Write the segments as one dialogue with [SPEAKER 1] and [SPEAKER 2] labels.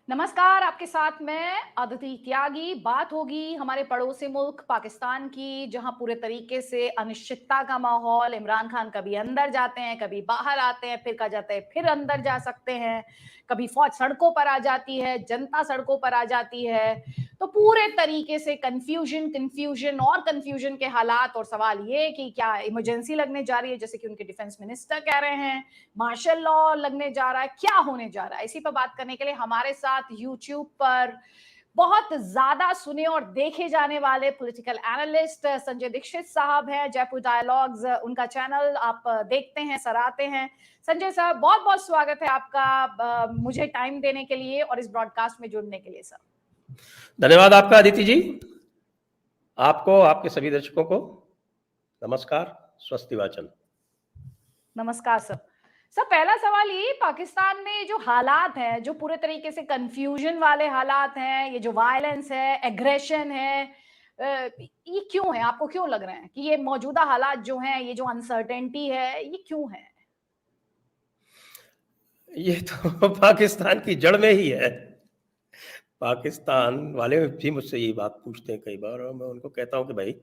[SPEAKER 1] नमस्कार, आपके साथ मैं अदिति त्यागी। बात होगी हमारे पड़ोसी मुल्क पाकिस्तान की, जहां पूरे तरीके से अनिश्चितता का माहौल। इमरान खान कभी अंदर जाते हैं, कभी बाहर आते हैं, फिर कहा जाता है फिर अंदर जा सकते हैं। कभी फौज सड़कों पर आ जाती है, जनता सड़कों पर आ जाती है। तो पूरे तरीके से कंफ्यूजन कंफ्यूजन और कंफ्यूजन के हालात। और सवाल ये कि क्या इमरजेंसी लगने जा रही है, जैसे कि उनके डिफेंस मिनिस्टर कह रहे हैं, मार्शल लॉ लगने जा रहा है, क्या होने जा रहा है। इसी पर बात करने के लिए हमारे साथ यूट्यूब पर बहुत ज्यादा सुने और देखे जाने वाले पॉलिटिकल एनालिस्ट संजय दीक्षित साहब हैं। जयपुर डायलॉग्स उनका चैनल, आप देखते हैं, सराहते हैं। संजय साहब, बहुत बहुत स्वागत है आपका, मुझे टाइम देने के लिए और इस ब्रॉडकास्ट में जुड़ने के लिए सर।
[SPEAKER 2] धन्यवाद आपका अदिति जी। आपको, आपके सभी दर्शकों को नमस्कार, स्वस्ति वाचन।
[SPEAKER 1] नमस्कार सर। सर, पहला सवाल ये, पाकिस्तान में जो हालात हैं, जो पूरे तरीके से कंफ्यूजन वाले हालात हैं, ये जो वायलेंस है, एग्रेशन है, ये क्यों है? आपको क्यों लग रहे हैं कि ये मौजूदा हालात जो हैं, ये जो अनसर्टेनिटी है, ये क्यों है?
[SPEAKER 2] ये तो पाकिस्तान की जड़ में ही है। पाकिस्तान वाले भी मुझसे यही बात पूछते हैं कई बार, और मैं उनको कहता हूँ कि भाई,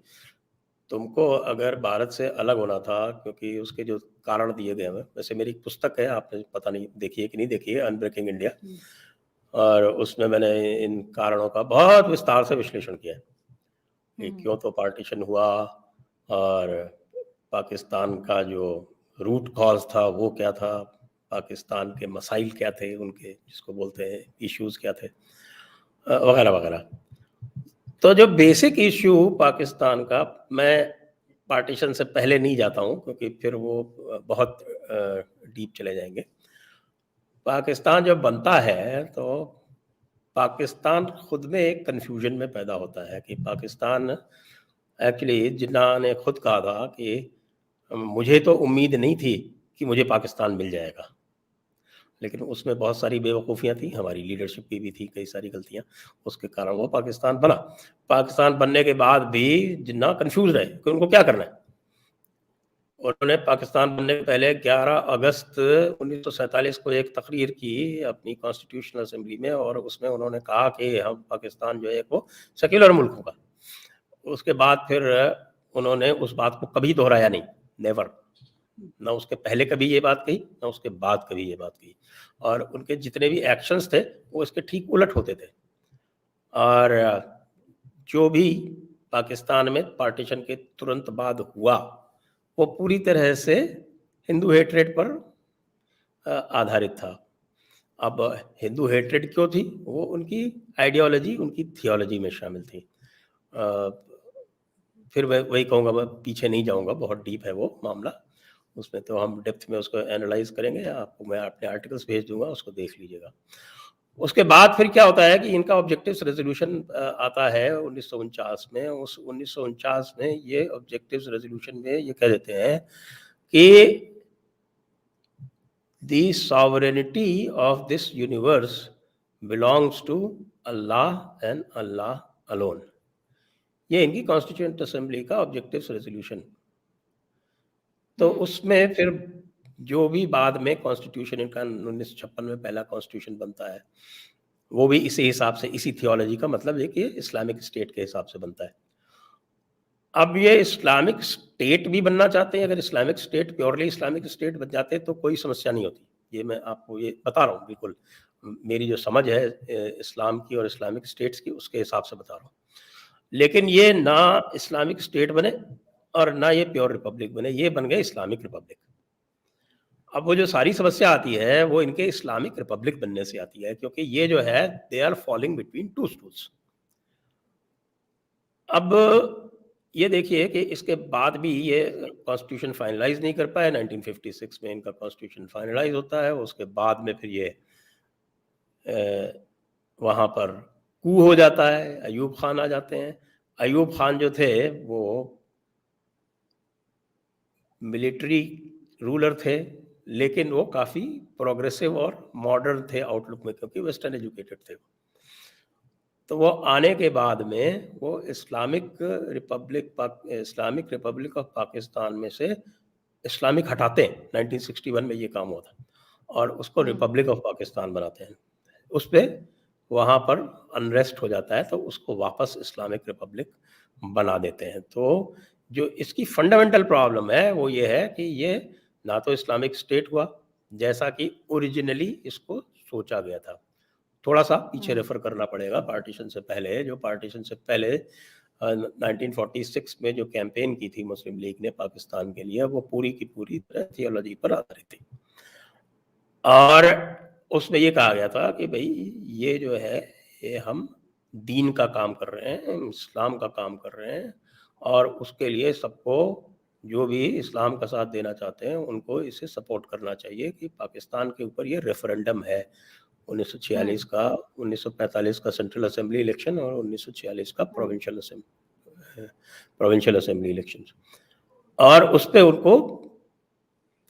[SPEAKER 2] तुमको अगर भारत से अलग होना था, क्योंकि उसके जो कारण दिए गए हैं, वैसे मेरी एक पुस्तक है, आपने पता नहीं देखी है कि नहीं देखी है, अनब्रेकिंग इंडिया, और उसमें मैंने इन कारणों का बहुत विस्तार से विश्लेषण किया है कि क्यों तो पार्टीशन हुआ, और पाकिस्तान का जो रूट कॉज था वो क्या था, पाकिस्तान के मसाइल क्या थे, उनके जिसको बोलते हैं इश्यूज क्या थे, वगैरह वगैरह। तो जो बेसिक इश्यू पाकिस्तान का, मैं पार्टीशन से पहले नहीं जाता हूँ क्योंकि फिर वो बहुत डीप चले जाएंगे। पाकिस्तान जब बनता है तो पाकिस्तान खुद में एक कन्फ्यूजन में पैदा होता है कि पाकिस्तान एक्चुअली, जिन्ना ने खुद कहा था कि मुझे तो उम्मीद नहीं थी कि मुझे पाकिस्तान मिल जाएगा, लेकिन उसमें बहुत सारी बेवकूफ़ियाँ थी, हमारी लीडरशिप की भी थी कई सारी गलतियाँ, उसके कारण वो पाकिस्तान बना। पाकिस्तान बनने के बाद भी जिन्ना कन्फ्यूज़ रहे कि उनको क्या करना है। उन्होंने पाकिस्तान बनने के पहले 11 अगस्त 1947 को एक तकरीर की अपनी कॉन्स्टिट्यूशनल असेंबली में, और उसमें उन्होंने कहा कि हम पाकिस्तान जो है वो सेक्युलर मुल्क होगा। उसके बाद फिर उन्होंने उस बात को कभी दोहराया नहीं, नेवर। ना उसके पहले कभी ये बात कही, ना उसके बाद कभी ये बात कही, और उनके जितने भी एक्शंस थे वो इसके ठीक उलट होते थे। और जो भी पाकिस्तान में पार्टीशन के तुरंत बाद हुआ, वो पूरी तरह से हिंदू हेट्रेड पर आधारित था। अब हिंदू हेट्रेड क्यों थी? वो उनकी आइडियोलॉजी, उनकी थियोलॉजी में शामिल थी। फिर मैं वही कहूँगा, मैं पीछे नहीं जाऊँगा, बहुत डीप है वो मामला, उसमें तो हम डेप्थ में उसको एनालाइज करेंगे। आपको मैं अपने आर्टिकल्स भेज दूंगा, उसको देख लीजिएगा। उसके बाद फिर क्या होता है कि इनका ऑब्जेक्टिव्स रेजोल्यूशन आता है 1949 में। उस 1949 में ये ऑब्जेक्टिव्स रेजोल्यूशन में ये कह देते हैं कि the sovereignty of this universe belongs to Allah and Allah alone. ये इनकी कॉन्स्टिट्यूएंट असेंबली का ऑब्जेक्टिव्स रेजोल्यूशन। तो उसमें फिर जो भी बाद में कॉन्स्टिट्यूशन इनका 1956 में पहला कॉन्स्टिट्यूशन बनता है, वो भी इसी हिसाब से, इसी थियोलॉजी का, मतलब है कि इस्लामिक स्टेट के हिसाब से बनता है। अब ये इस्लामिक स्टेट भी बनना चाहते हैं। अगर Islamic state, purely Islamic state बन जाते तो कोई समस्या नहीं होती। ये मैं आपको ये बता रहा हूँ, बिल्कुल मेरी जो समझ है इस्लाम की और इस्लामिक स्टेट्स की, उसके हिसाब से बता रहा हूँ। लेकिन ये ना इस्लामिक स्टेट बने और ना ये प्योर रिपब्लिक बने, ये बन गए इस्लामिक रिपब्लिक। अब वो जो सारी समस्या आती है वो इनके इस्लामिक रिपब्लिक बनने से आती है, क्योंकि ये जो है they are falling between two stools. अब ये देखिए कि इसके बाद भी ये कॉन्स्टिट्यूशन फाइनलाइज नहीं कर पाए। 1956 में इनका कॉन्स्टिट्यूशन फाइनलाइज होता है। उसके बाद में फिर ये वहाँ पर कू हो जाता है, अयूब खान आ जाते हैं। अयूब खान जो थे वो मिलिट्री रूलर थे, लेकिन वो काफ़ी प्रोग्रेसिव और मॉडर्न थे आउटलुक में, क्योंकि वेस्टर्न एजुकेटेड थे। तो वो आने के बाद में वो इस्लामिक रिपब्लिक ऑफ पाकिस्तान में से इस्लामिक हटाते हैं। 1961 में ये काम होता है और उसको रिपब्लिक ऑफ पाकिस्तान बनाते हैं। उस पर वहाँ पर अनरेस्ट हो जाता है तो उसको वापस इस्लामिक रिपब्लिक बना देते हैं। तो जो इसकी फंडामेंटल प्रॉब्लम है वो ये है कि ये ना तो इस्लामिक स्टेट हुआ जैसा कि ओरिजिनली इसको सोचा गया था। थोड़ा-सा पीछे रेफ़र करना पड़ेगा पार्टीशन से पहले, जो पार्टीशन से पहले 1946 में जो कैंपेन की थी मुस्लिम लीग ने पाकिस्तान के लिए, वो पूरी की पूरी तरह थियोलॉजी पर आधारित थी। और उसमें ये कहा गया था कि भई ये जो है, ये हम दीन का काम कर रहे हैं, इस्लाम का काम कर रहे हैं और उसके लिए सबको जो भी इस्लाम का साथ देना चाहते हैं, उनको इसे सपोर्ट करना चाहिए कि पाकिस्तान के ऊपर ये रेफ़रेंडम है। 1946 का 1945 का सेंट्रल असेंबली इलेक्शन और 1946 का प्रोविंशियल असेंबली इलेक्शंस, और उस पे उनको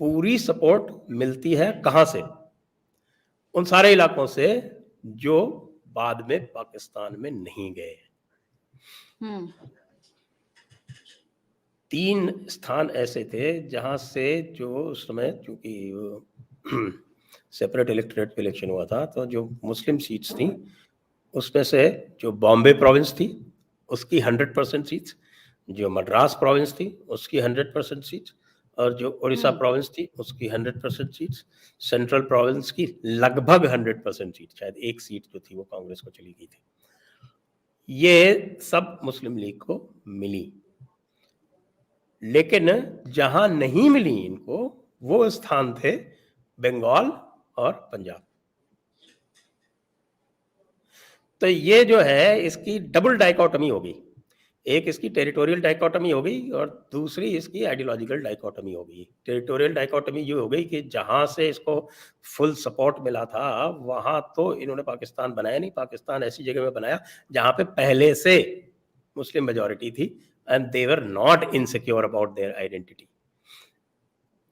[SPEAKER 2] पूरी सपोर्ट मिलती है। कहाँ से? उन सारे इलाकों से जो बाद में पाकिस्तान में नहीं गए। 3 स्थान ऐसे थे जहाँ से जो उस समय, चूँकि सेपरेट इलेक्टोरेट पे इलेक्शन हुआ था, तो जो मुस्लिम सीट्स थी उसमें से जो बॉम्बे प्रोविंस थी उसकी 100% सीट्स, जो मद्रास प्रोविंस थी उसकी 100% सीट्स, और जो उड़ीसा प्रोविंस थी उसकी 100% सीट्स, सेंट्रल प्रोविंस की लगभग 100% सीट, शायद एक सीट जो थी वो कांग्रेस को चली गई थी। ये सब मुस्लिम लीग को मिली। लेकिन जहां नहीं मिली इनको, वो स्थान थे बंगाल और पंजाब। तो ये जो है, इसकी डबल डाइकोटमी हो गई। एक इसकी टेरिटोरियल डाइकोटमी हो गई और दूसरी इसकी आइडियोलॉजिकल डाइकोटमी हो गई। टेरिटोरियल डाइकोटमी ये हो गई कि जहां से इसको फुल सपोर्ट मिला था वहां तो इन्होंने पाकिस्तान बनाया नहीं। पाकिस्तान ऐसी जगह में बनाया जहां पे पहले से मुस्लिम मेजॉरिटी थी and they were not insecure about their identity.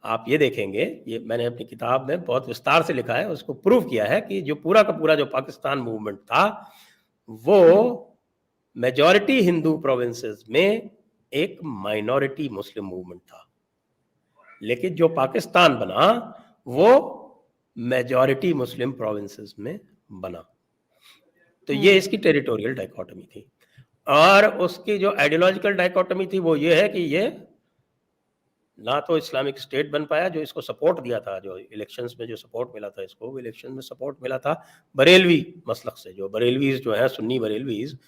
[SPEAKER 2] आप ये देखेंगे, ये मैंने अपनी किताब में बहुत विस्तार से लिखा है, उसको प्रूव किया है कि जो पूरा का पूरा जो पाकिस्तान मूवमेंट था वो मेजॉरिटी हिंदू प्रोविंसेस में एक माइनॉरिटी मुस्लिम मूवमेंट था। लेकिन जो पाकिस्तान बना वो मेजॉरिटी मुस्लिम प्रोविंसेस में बना। तो ये इसकी टेरिटोरियल डाइकोटमी थी। और उसकी जो आइडियोलॉजिकल डाइकोटमी थी वो ये है कि ये ना तो इस्लामिक स्टेट बन पाया, जो इसको सपोर्ट दिया था, जो इलेक्शंस में जो सपोर्ट मिला था इसको, वो इलेक्शन में सपोर्ट मिला था बरेलवी मसलक से। जो बरेलवीज जो है, सुन्नी बरेलवीज,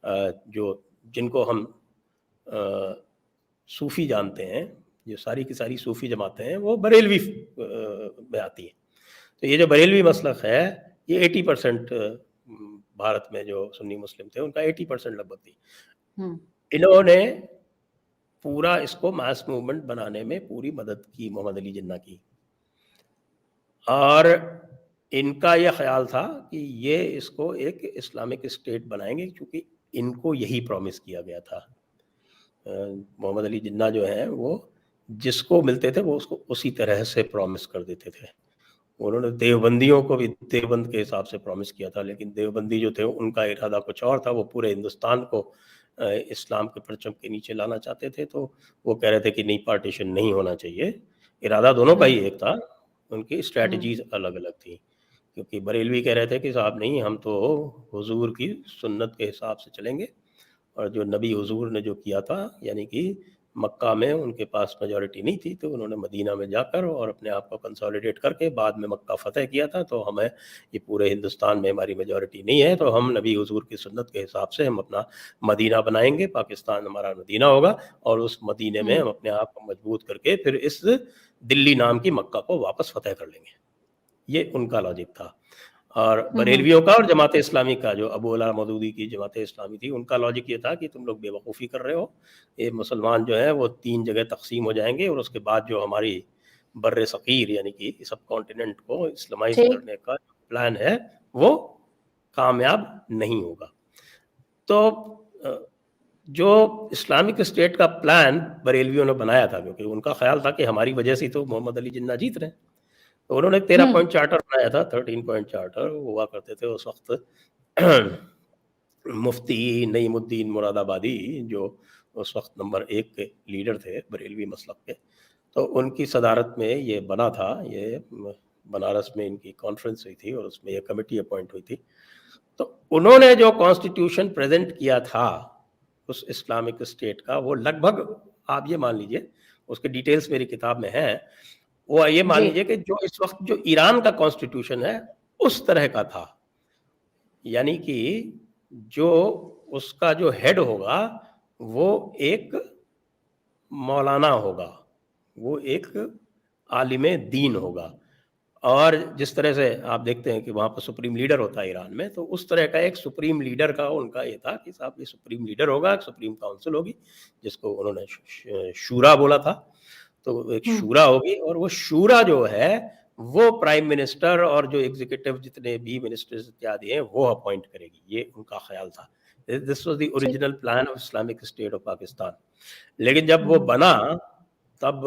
[SPEAKER 2] जो जिनको हम सूफी जानते हैं, जो सारी की सारी सूफी जमातें हैं वो बरेलवी में आती है। तो ये जो बरेलवी मसलक है ये 80% भारत में जो सुन्नी मुस्लिम थे उनका 80% लगभग थी। इन्होंने पूरा इसको मास मूवमेंट बनाने में पूरी मदद की मोहम्मद अली जिन्ना की, और इनका यह ख्याल था कि ये इसको एक इस्लामिक स्टेट बनाएंगे, क्योंकि इनको यही प्रॉमिस किया गया था। मोहम्मद अली जिन्ना जो है वो जिसको मिलते थे वो उसको उसी तरह से प्रॉमिस कर देते थे। उन्होंने देवबंदियों को भी देवबंद के हिसाब से प्रॉमिस किया था, लेकिन देवबंदी जो थे उनका इरादा कुछ और था। वो पूरे हिंदुस्तान को इस्लाम के परचम के नीचे लाना चाहते थे। तो वो कह रहे थे कि नहीं, पार्टीशन नहीं होना चाहिए। इरादा दोनों का ही एक था, उनकी स्ट्रैटेजीज अलग अलग थी। क्योंकि बरेलवी कह रहे थे कि साहब नहीं, हम तो हुजूर की सुन्नत के हिसाब से चलेंगे, और जो नबी हुजूर ने जो किया था, यानी कि मक्का में उनके पास मेजॉरिटी नहीं थी, तो उन्होंने मदीना में जाकर और अपने आप को कंसोलिडेट करके बाद में मक्का फ़तह किया था। तो हमें ये पूरे हिंदुस्तान में हमारी मेजॉरिटी नहीं है, तो हम नबी हुजूर की सुन्नत के हिसाब से हम अपना मदीना बनाएंगे, पाकिस्तान हमारा मदीना होगा, और उस मदीने में हम अपने आप को मजबूत करके फिर इस दिल्ली नाम की मक्का को वापस फ़तह कर लेंगे। ये उनका लॉजिक था। और बरेलवियों का और जमात इस्लामी का, जो अबू अला मौदूदी की जमात इस्लामी थी, उनका लॉजिक ये था कि तुम लोग बेवकूफ़ी कर रहे हो। ये मुसलमान जो है वो 3 जगह तकसीम हो जाएंगे, और उसके बाद जो हमारी बर्र सग़ीर यानी कि सब कॉन्टिनेंट को इस्लामाइज करने का प्लान है वो कामयाब नहीं होगा। तो जो इस्लामिक स्टेट का प्लान बरेलवियों ने बनाया था, क्योंकि उनका ख्याल था कि हमारी वजह से तो मोहम्मद अली जिन्ना जीत रहे हैं, तो उन्होंने 13 पॉइंट चार्टर बनाया था। 13 पॉइंट चार्टर हुआ करते थे उस वक्त। मुफ्ती नईमुद्दीन मुरादाबादी, जो उस वक्त नंबर 1 के लीडर थे बरेलवी मसलक के, तो उनकी सदारत में ये बना था। ये बनारस में इनकी कॉन्फ्रेंस हुई थी और उसमें ये कमेटी अपॉइंट हुई थी। तो उन्होंने जो कॉन्स्टिट्यूशन प्रेजेंट किया था उस इस्लामिक स्टेट का, वो लगभग आप ये मान लीजिए, उसके डिटेल्स मेरी किताब में है, वो ये मान
[SPEAKER 1] जी
[SPEAKER 2] लीजिए कि जो इस वक्त जो ईरान का कॉन्स्टिट्यूशन है उस तरह का था। यानी कि जो उसका जो हेड होगा वो एक मौलाना होगा, वो एक आलिम दीन होगा। और जिस तरह से आप देखते हैं कि वहाँ पर सुप्रीम लीडर होता है ईरान में, तो उस तरह का एक सुप्रीम लीडर का उनका ये था कि साहब ये सुप्रीम लीडर होगा, एक सुप्रीम काउंसिल होगी जिसको उन्होंने शूरा बोला था। तो एक शूरा होगी और वो शूरा जो है वो प्राइम मिनिस्टर और जो एग्जीक्यूटिव जितने भी मिनिस्टर्स इत्यादि हैं वो अपॉइंट करेगी, ये उनका ख्याल था। दिस वाज द
[SPEAKER 1] ठीक
[SPEAKER 2] original plan of Islamic state of Pakistan. लेकिन जब वो बना तब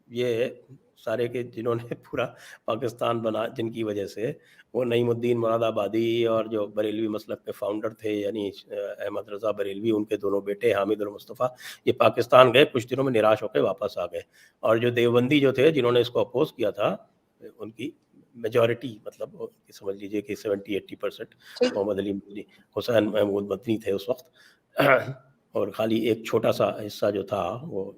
[SPEAKER 2] ये सारे के जिन्होंने पूरा पाकिस्तान बना, जिनकी वजह से वो नईमुद्दीन मुरादाबादी और जो बरेलवी मसलक के फाउंडर थे यानी अहमद रज़ा बरेलवी, उनके दोनों बेटे हामिद और मुस्तफ़ा, ये पाकिस्तान गए, कुछ दिनों में निराश होकर वापस आ गए। और जो देवबंदी जो थे जिन्होंने इसको अपोज किया था, उनकी मेजॉरिटी मतलब समझ लीजिए कि 70-80%
[SPEAKER 1] ठीक
[SPEAKER 2] मोहम्मद अली मदनी, हुसैन महमूद मदनी थे उस वक्त। और खाली एक छोटा सा हिस्सा जो था वो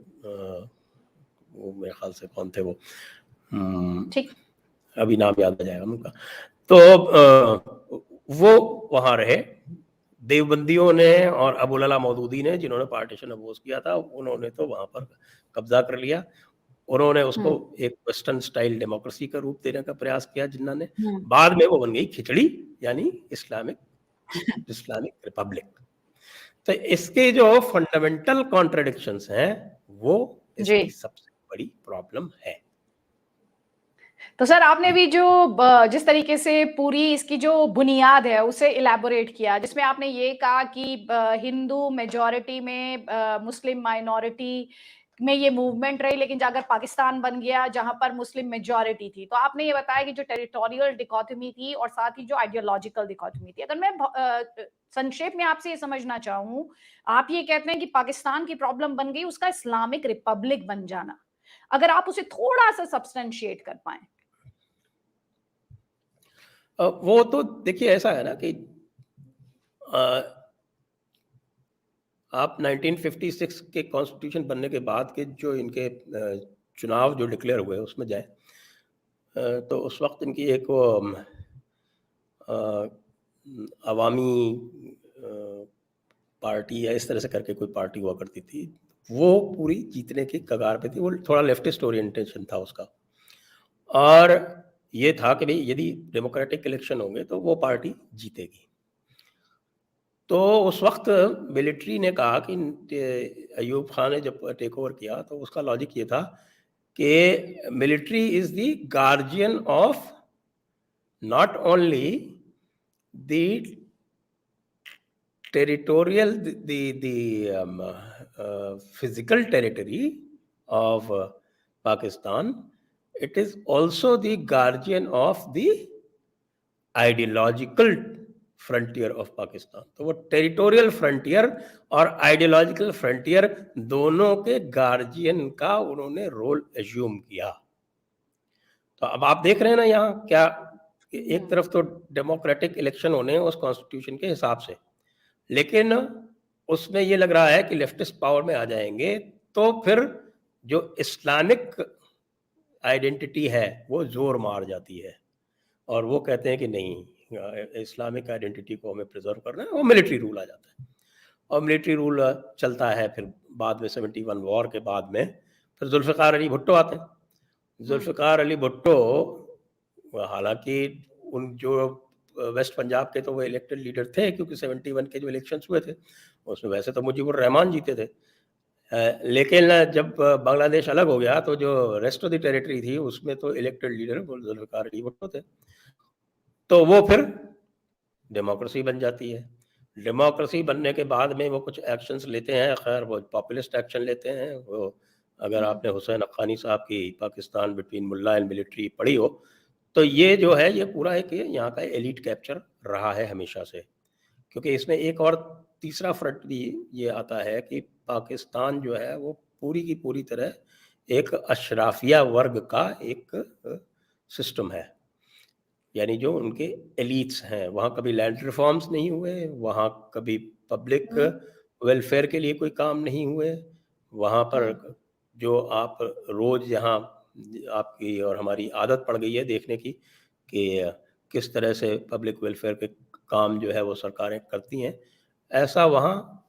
[SPEAKER 2] मेरे ख्याल से कौन थे वो,
[SPEAKER 1] ठीक
[SPEAKER 2] अभी नाम याद आ जाएगा उनका। तो वो वहाँ रहे। देवबंदियों ने और अबुल अला मौदूदी ने, जिन्होंने पार्टीशन अपोज किया था, उन्होंने तो वहाँ पर कब्जा कर लिया। उन्होंने उसको एक वेस्टर्न स्टाइल डेमोक्रेसी का रूप देने का प्रयास किया जिन्ना ने। बाद में वो बन गई खिचड़ी, यानी इस्लामिक रिपब्लिक। तो इसके जो फंडामेंटल कॉन्ट्रडिक्शंस हैं वो
[SPEAKER 1] जी।
[SPEAKER 2] इसकी सबसे बड़ी प्रॉब्लम है।
[SPEAKER 1] तो सर आपने भी जो जिस तरीके से पूरी इसकी जो बुनियाद है उसे इलैबोरेट किया, जिसमें आपने ये कहा कि हिंदू मेजॉरिटी में मुस्लिम माइनॉरिटी में ये मूवमेंट रही, लेकिन अगर पाकिस्तान बन गया जहां पर मुस्लिम मेजॉरिटी थी, तो आपने ये बताया कि जो टेरिटोरियल डिकोटमी थी और साथ ही जो आइडियोलॉजिकल डिकोटमी थी। अगर मैं संक्षेप में आपसे ये समझना चाहूं, आप ये कहते हैं कि पाकिस्तान की प्रॉब्लम बन गई उसका इस्लामिक रिपब्लिक बन जाना, अगर आप उसे थोड़ा सा सब्सटेंशिएट कर पाए।
[SPEAKER 2] वो तो देखिए ऐसा है ना कि आप 1956 के कॉन्स्टिट्यूशन बनने के बाद के जो इनके चुनाव जो डिक्लेयर हुए उसमें जाए, तो उस वक्त इनकी एक वो अवामी पार्टी या इस तरह से करके कोई पार्टी हुआ करती थी, वो पूरी जीतने की कगार पे थी। वो थोड़ा लेफ्टिस्ट ओरिएंटेशन था उसका, और ये था कि भाई यदि डेमोक्रेटिक इलेक्शन होंगे तो वो पार्टी जीतेगी। तो उस वक्त मिलिट्री ने कहा कि अयूब खान ने जब टेक ओवर किया तो उसका लॉजिक ये था कि military is the guardian of not only the territorial physical territory of Pakistan, it is also the guardian of the ideological frontier of Pakistan. तो वो टेरिटोरियल फ्रंटियर और आइडियोलॉजिकल फ्रंटियर दोनों के गार्जियन का उन्होंने रोल एज्यूम किया। तो अब आप देख रहे हैं ना यहाँ क्या, एक तरफ तो डेमोक्रेटिक इलेक्शन होने उस कॉन्स्टिट्यूशन के हिसाब से, लेकिन उसमें ये लग रहा है कि लेफ्टिस्ट पावर में आ जाएंगे तो फिर जो इस्लामिक आइडेंटिटी है वो जोर मार जाती है, और वो कहते हैं कि नहीं, इस्लामिक आइडेंटिटी को हमें प्रिजर्व करना है, और मिलिट्री रूल आ जाता है। और मिलिट्री रूल चलता है। फिर बाद में 71 वॉर के बाद में फिर जुल्फ़िकार अली भुट्टो आते हैं। जुल्फ़िकार अली भुट्टो हालांकि उन जो वेस्ट पंजाब के तो वो इलेक्टेड लीडर थे, क्योंकि 71 के जो इलेक्शंस हुए थे उसमें वैसे तो मुजीबुर रहमान जीते थे, लेकिन जब बांग्लादेश अलग हो गया तो जो रेस्ट ऑफ द टेरिटरी थी उसमें तो इलेक्टेड लीडर जुल्फ़िकार अली भुट्टो थे। तो वो फिर डेमोक्रेसी बन जाती है। डेमोक्रेसी बनने के बाद में वो कुछ एक्शंस लेते हैं, खैर वो पॉपुलिस्ट एक्शन लेते हैं। वो अगर आपने हुसैन हक्कानी साहब की Pakistan between mullah and military पढ़ी हो, तो ये जो है ये पूरा एक यहाँ का एलिट कैप्चर रहा है हमेशा से। क्योंकि इसमें एक और तीसरा फ्रंट भी ये आता है कि पाकिस्तान जो है वो पूरी की पूरी तरह एक अशराफिया वर्ग का एक सिस्टम है, यानी जो उनके एलिट्स हैं, वहाँ कभी लैंड रिफॉर्म्स नहीं हुए, वहाँ कभी पब्लिक वेलफेयर के लिए कोई काम नहीं हुए, वहाँ पर जो आप रोज यहाँ आपकी और हमारी आदत पड़ गई है देखने की कि किस तरह से पब्लिक वेलफेयर के काम जो है वो सरकारें करती हैं, ऐसा वहाँ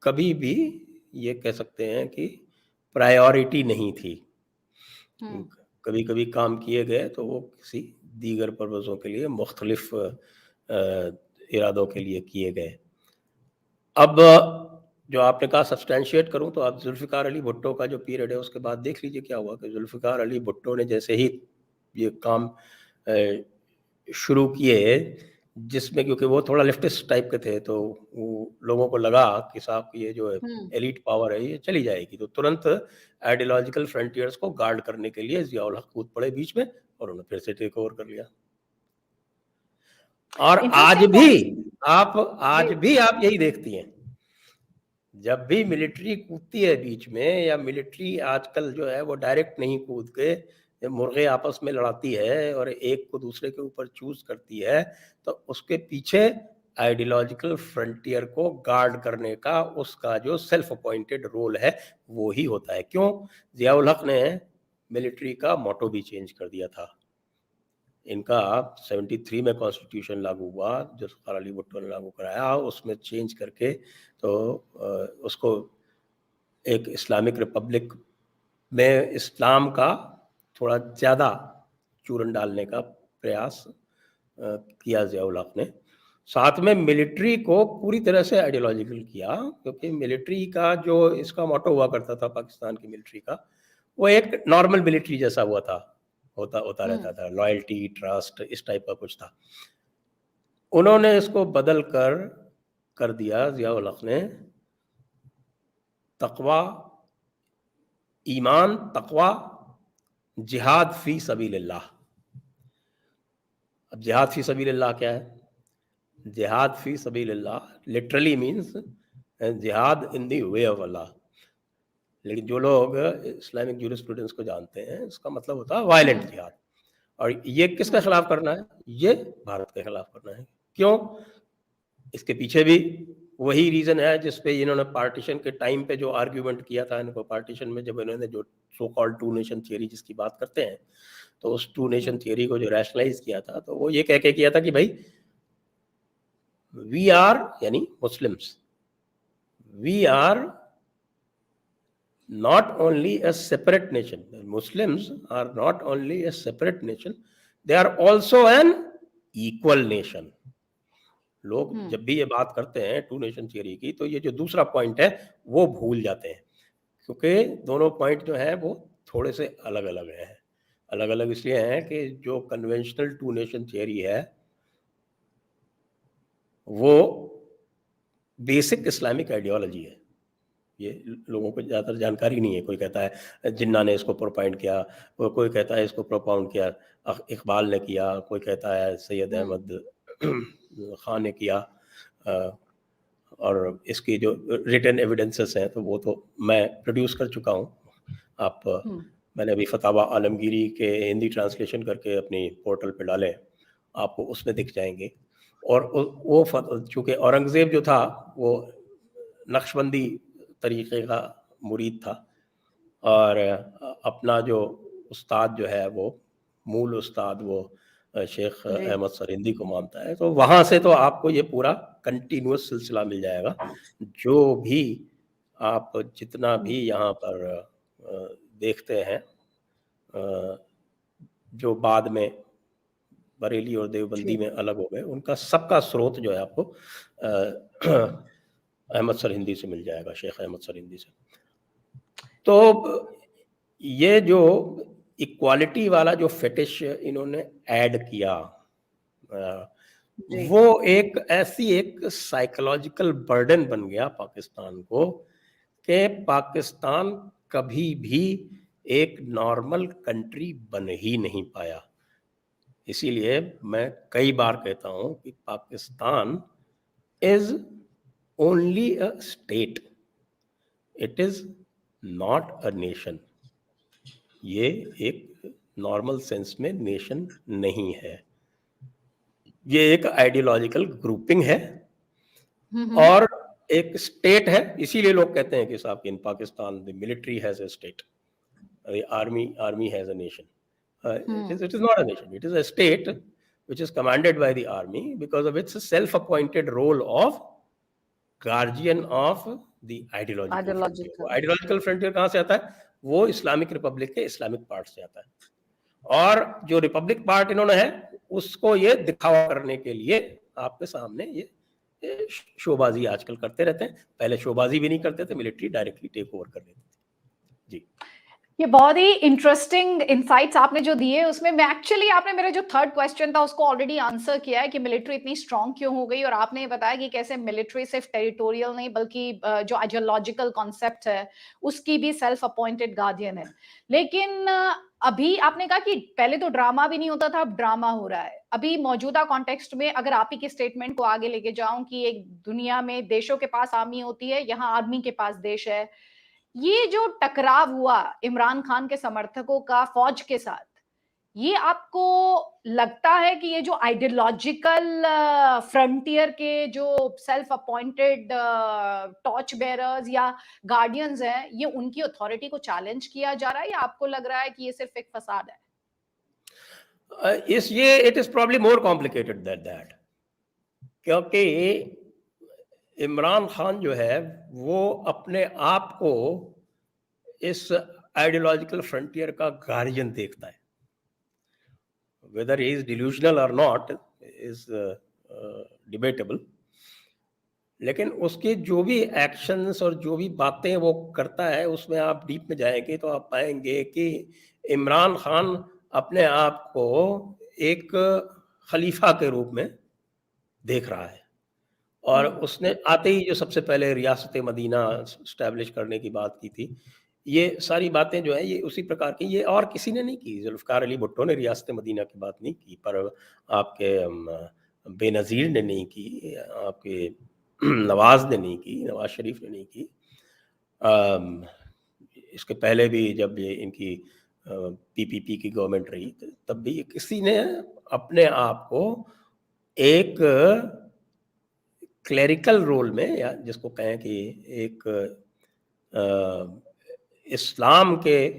[SPEAKER 2] कभी भी ये कह सकते हैं कि प्रायोरिटी नहीं थी। कभी कभी काम किए गए तो वो किसी दीगर पर्पज़ों के लिए मुख्तलिफ इरादों के लिए किए गए। अब जो आपने कहा सब्सटैंशिएट करूं तो आप जुल्फ़िकार अली भुट्टो का जो पीरियड है उसके बाद देख लीजिए क्या हुआ कि जुल्फ़िकार अली भुट्टो ने जैसे ही ये काम शुरू किए, जिसमें क्योंकि वो थोड़ा लेफ्टिस्ट टाइप के थे, तो वो लोगों को लगा कि साहब ये जो एलीट पावर है ये चली जाएगी, तो तुरंत आइडियोलॉजिकल फ्रंटियर्स को गार्ड करने के लिए ज़ियाउल हक कूद पड़े बीच में और उन्होंने फिर से टेक ओवर कर लिया। और आज भी आप यही देखती हैं, जब भी मिलिट्री कूदती है बीच में, या मिलिट्री आजकल जो है वो डायरेक्ट नहीं कूद के मुर्गे आपस में लड़ाती है और एक को दूसरे के ऊपर चूज करती है, तो उसके पीछे आइडियोलॉजिकल फ्रंटियर को गार्ड करने का उसका जो सेल्फ अपॉइंटेड रोल है वो ही होता है। क्यों? ज़ियाउल हक ने मिलिट्री का मोटो भी चेंज कर दिया था। इनका 73 में कॉन्स्टिट्यूशन लागू हुआ, जो ज़ुल्फ़िकार अली भुट्टो ने लागू कराया, उसमें चेंज करके तो उसको एक इस्लामिक रिपब्लिक में इस्लाम का थोड़ा ज़्यादा चूरन डालने का प्रयास किया ज़ियाउल हक ने। साथ में मिलिट्री को पूरी तरह से आइडियोलॉजिकल किया, क्योंकि मिलिट्री का जो इसका मोटो हुआ करता था पाकिस्तान की मिलिट्री का, वो एक नॉर्मल मिलिट्री जैसा हुआ था, होता रहता था, लॉयल्टी, ट्रस्ट, इस टाइप का कुछ था। उन्होंने इसको बदल कर दिया ज़ियाउल हक ने, तक़वा, ईमान, तक़वा, जिहाद फी सबीलिल्लाह। अब जिहाद फी सबीलिल्लाह क्या है? जिहाद फी सबीलिल्लाह लिटरली मीन्स जिहाद इन द वे ऑफ अल्लाह, लेकिन जो लोग इस्लामिक जूरिस्प्रूडेंस को जानते हैं, इसका मतलब होता है वायलेंट जिहाद। और ये किसके खिलाफ करना है? ये भारत के खिलाफ करना है। क्यों? इसके पीछे भी वही रीजन है जिस पे इन्होंने पार्टीशन के टाइम पे जो आर्ग्यूमेंट किया था, इनको पार्टीशन में जब इन्होंने जो so called two nation theory जिसकी बात करते हैं, तो उस टू नेशन थियरी को जो रैशनलाइज किया था, तो वो ये कह के किया था कि भाई वी आर, यानी Muslims, we are not only a separate nation. The Muslims are not only a separate nation, they are also an equal nation. लोग जब भी ये बात करते हैं टू नेशन थियरी की, तो ये जो दूसरा पॉइंट है वो भूल जाते हैं, क्योंकि दोनों पॉइंट जो है वो थोड़े से अलग अलग हैं। अलग अलग इसलिए हैं कि जो कन्वेंशनल टू नेशन थियरी है वो बेसिक इस्लामिक आइडियोलॉजी है, ये लोगों को ज़्यादातर जानकारी नहीं है। कोई कहता है जिन्ना ने इसको प्रोपाइंड किया, कोई कहता है इसको प्रोपाउंड किया इकबाल ने किया, कोई कहता है सैयद अहमद खान ने किया, और इसकी जो रिटन एविडेंसेस हैं तो वो तो मैं प्रोड्यूस कर चुका हूँ। आप मैंने अभी फतावा आलमगीरी के हिंदी ट्रांसलेशन करके अपनी पोर्टल पे डाले, आपको उसमें दिख जाएंगे। और वो चूँकि औरंगज़ेब जो था वो नक्शबंदी तरीक़े का मुरीद था, और अपना जो उस्ताद जो है वो मूल उस्ताद वो शेख अहमद सरहिंदी को मानता है। तो वहाँ से तो आपको ये पूरा कंटिन्यूअस सिलसिला मिल जाएगा। जो भी आप जितना भी यहाँ पर देखते हैं, जो बाद में बरेली और देवबंदी में अलग हो गए, उनका सबका स्रोत जो है आपको अहमद सरहिंदी से मिल जाएगा, शेख अहमद सरहिंदी से। तो ये जो इक्वालिटी वाला जो फेटिश इन्होंने ऐड किया, वो एक ऐसी एक साइकोलॉजिकल बर्डन बन गया पाकिस्तान को कि पाकिस्तान कभी भी एक नॉर्मल कंट्री बन ही नहीं पाया। इसीलिए मैं कई बार कहता हूं कि Pakistan is only a state, it is not a nation. ये एक नॉर्मल सेंस में नेशन नहीं है। ये एक आइडियोलॉजिकल ग्रुपिंग है और एक स्टेट है। इसीलिए लोग कहते हैं कि साहब in Pakistan the military has a state, army has a nation. It is not a nation, it is a state which is commanded by the army because of its self-appointed role of guardian of the ideological frontier. वो ideological frontier कहाँ से आता है? वो Islamic Republic के Islamic part से आता है। और जो रिपब्लिक पार्ट इन्होंने है उसको ये दिखावा करने के लिए आपके सामने ये शोबाजी आजकल करते रहते हैं। पहले शोबाजी भी नहीं करते थे, मिलिट्री डायरेक्टली टेक ओवर कर लेती थी। जी,
[SPEAKER 1] ये बहुत ही इंटरेस्टिंग इनसाइट्स आपने जो दिए, उसमें मैं एक्चुअली आपने मेरा जो थर्ड क्वेश्चन था उसको ऑलरेडी आंसर किया है कि मिलिट्री इतनी स्ट्रांग क्यों हो गई, और आपने बताया कि कैसे मिलिट्री सिर्फ टेरिटोरियल नहीं बल्कि जो आइडियोलॉजिकल कॉन्सेप्ट है उसकी भी सेल्फ अपॉइंटेड गार्डियन है। लेकिन अभी आपने कहा कि पहले तो ड्रामा भी नहीं होता था, अब ड्रामा हो रहा है। अभी मौजूदा कॉन्टेक्स्ट में अगर आप ही के स्टेटमेंट को आगे लेके जाऊं कि एक दुनिया में देशों के पास आर्मी होती है, यहाँ आर्मी के पास देश है, ये जो टकराव हुआ इमरान खान के समर्थकों का फौज के साथ, ये आपको लगता है कि ये जो आइडियोलॉजिकल फ्रंटियर के जो सेल्फ अपॉइंटेड टॉर्च बेयरर्स या गार्डियंस हैं, ये उनकी अथॉरिटी को चैलेंज किया जा रहा है, या आपको लग रहा है कि ये सिर्फ एक फसाद है?
[SPEAKER 2] ये it is probably more complicated than that, क्योंकि इमरान खान जो है वो अपने आप को इस आइडियोलॉजिकल फ्रंटियर का गार्जियन देखता है। वेदर ही इज डिल्यूजनल और नॉट इज डिबेटेबल, लेकिन उसके जो भी एक्शंस और जो भी बातें वो करता है उसमें आप डीप में जाएंगे तो आप पाएंगे कि इमरान खान अपने आप को एक खलीफा के रूप में देख रहा है। और उसने आते ही जो सबसे पहले रियासत मदीना स्टैब्लिश करने की बात की थी, ये सारी बातें जो है ये उसी प्रकार की, ये और किसी ने नहीं की। जुल्फ़िकार अली भुट्टो ने रियासत मदीना की बात नहीं की, पर आपके बेनज़ीर ने नहीं की, आपके नवाज़ ने नहीं की, नवाज़ शरीफ ने नहीं की। इसके पहले भी जब ये इनकी पीपीपी की गवर्नमेंट रही तब भी किसी ने अपने आप को एक क्लेरिकल रोल में, या जिसको कहें कि एक इस्लाम के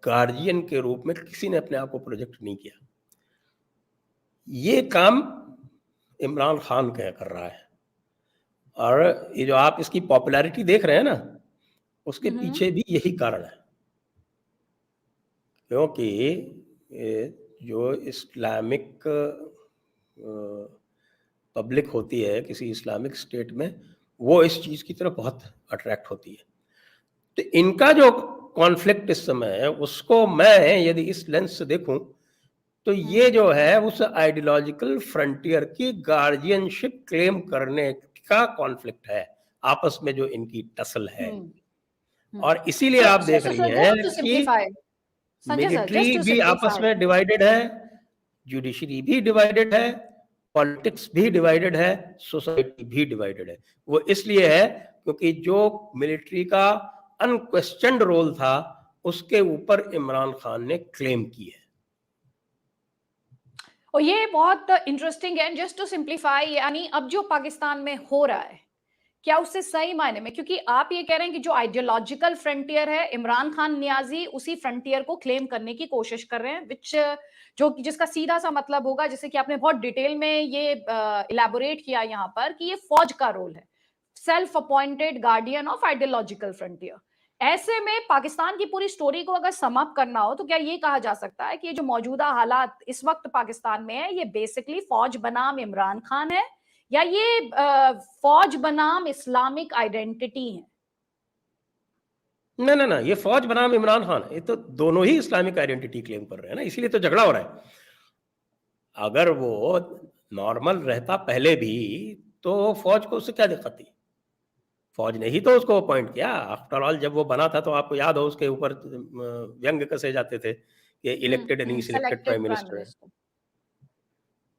[SPEAKER 2] गार्जियन के रूप में किसी ने अपने आप को प्रोजेक्ट नहीं किया। ये काम इमरान खान कर रहा है, और ये जो आप इसकी पॉपुलैरिटी देख रहे हैं ना, उसके पीछे भी यही कारण है, क्योंकि जो इस्लामिक पब्लिक होती है किसी इस्लामिक स्टेट में, वो इस चीज़ की तरफ बहुत अट्रैक्ट होती है। तो इनका जो कॉन्फ्लिक्ट इस समय है उसको मैं यदि इस लेंस से देखूं तो ये जो है उस आइडियोलॉजिकल फ्रंटियर की गार्जियनशिप क्लेम करने का कॉन्फ्लिक्ट है, आपस में जो इनकी टसल है। और इसीलिए आप देख रही हैं कि मिलिट्री भी आपस में डिवाइडेड है, जुडिशरी भी डिवाइडेड है, पॉलिटिक्स भी डिवाइडेड है, सोसाइटी भी डिवाइडेड है। वो इसलिए है क्योंकि जो मिलिट्री का अनक्वेश्चन्ड रोल था उसके ऊपर इमरान खान ने क्लेम की है।
[SPEAKER 1] और ये बहुत इंटरेस्टिंग है। जस्ट टू सिंप्लीफाई, यानी अब जो पाकिस्तान में हो रहा है, क्या उससे सही मायने में, क्योंकि आप ये कह रहे हैं कि जो आइडियोलॉजिकल फ्रंटियर है, इमरान खान नियाजी उसी फ्रंटियर को क्लेम करने की कोशिश कर रहे हैं, विच जो जिसका सीधा सा मतलब होगा, जैसे कि आपने बहुत डिटेल में ये इलैबोरेट किया यहाँ पर, कि ये फौज का रोल है, self appointed guardian of ideological frontier. ऐसे में पाकिस्तान की पूरी स्टोरी को अगर सम अप करना हो तो क्या ये कहा जा सकता है कि ये जो मौजूदा हालात इस वक्त पाकिस्तान में है, ये बेसिकली फौज बनाम इमरान खान है, या ये फौज बनाम इस्लामिक आइडेंटिटी है?
[SPEAKER 2] ना ना ना, ये फौज बनाम इमरान खान है। ये तो दोनों ही इस्लामिक आइडेंटिटी क्लेम कर रहे हैं ना, इसीलिए तो झगड़ा हो रहा है। अगर वो नॉर्मल रहता पहले भी तो फौज को उससे क्या दिक्कत थी? फौज ने ही तो उसको अपॉइंट किया। आफ्टर ऑल जब वो बना था तो आपको याद हो उसके ऊपर व्यंग कसे जाते थे कि इलेक्टेड नहीं सिलेक्टेड प्राइम मिनिस्टर है।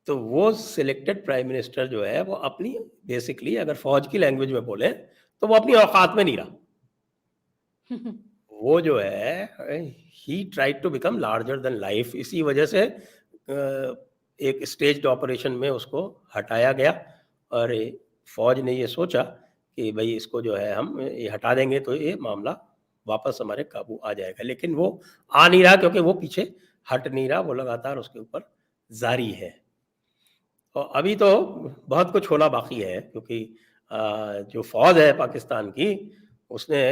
[SPEAKER 2] तो वो सिलेक्टेड प्राइम मिनिस्टर जो है वो अपनी बेसिकली अगर फौज की लैंग्वेज में बोले तो वो अपनी औकात में नहीं रहा। वो जो है ही tried to become larger than life, इसी वजह से एक स्टेज्ड ऑपरेशन में उसको हटाया गया। और फौज ने ये सोचा कि भाई इसको जो है हम ये हटा देंगे तो ये मामला वापस हमारे काबू आ जाएगा, लेकिन वो आ नहीं रहा क्योंकि वो पीछे हट नहीं रहा, वो लगातार उसके ऊपर जारी है। और अभी तो बहुत कुछ होना बाकी है, क्योंकि जो फौज है पाकिस्तान की, उसने